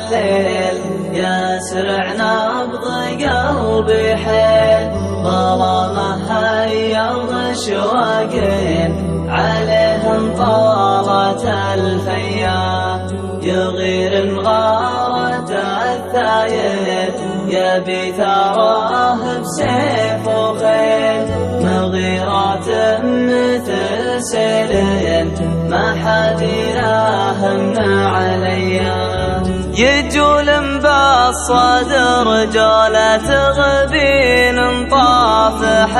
الليل يسرع نبض قلبي حيل ظلامه هيض شواق عليهم طالت الفيام يغير مغارة الثايد يبي ثراه بسيف وخيل مغيرات مثل سيل ما حد يراهم عليا يجول بالصدر جولة غبين طافح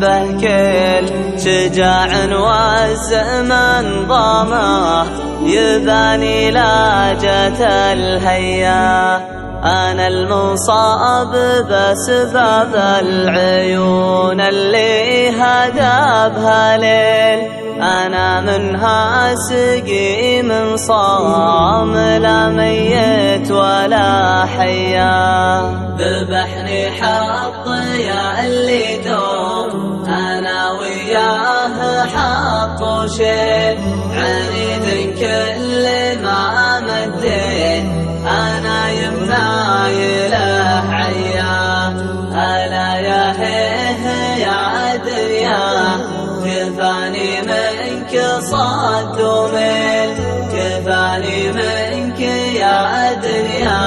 به كل شجاع والزمن ضامه يباني لاجة الهيا أنا المصاب بسبب العيون اللي هدابها ليل أنا منها سقيم صام لا ميت ولا حيا ذبحني حط يا اللي دوم أنا وياه حط وشيل عنيد كل ما مديت أنا يمناي له عيا ألا يا هيه يا دنيا كفاني منك صد وميل كفاني منك يا دنيا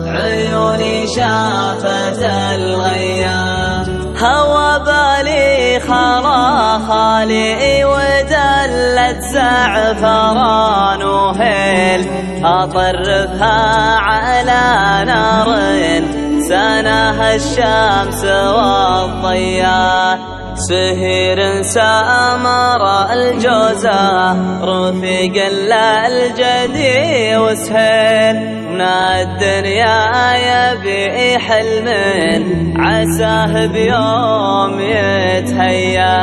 عيوني شافت الغيا هوى بالي خلا خالي ودلت زعفران وهيل أطرفها على نار سناها الشمس والضياء سهير سامر الجوزة رفيق الجدي وسهيل من الدنيا يبي حلم عساه بيوم يتهيأ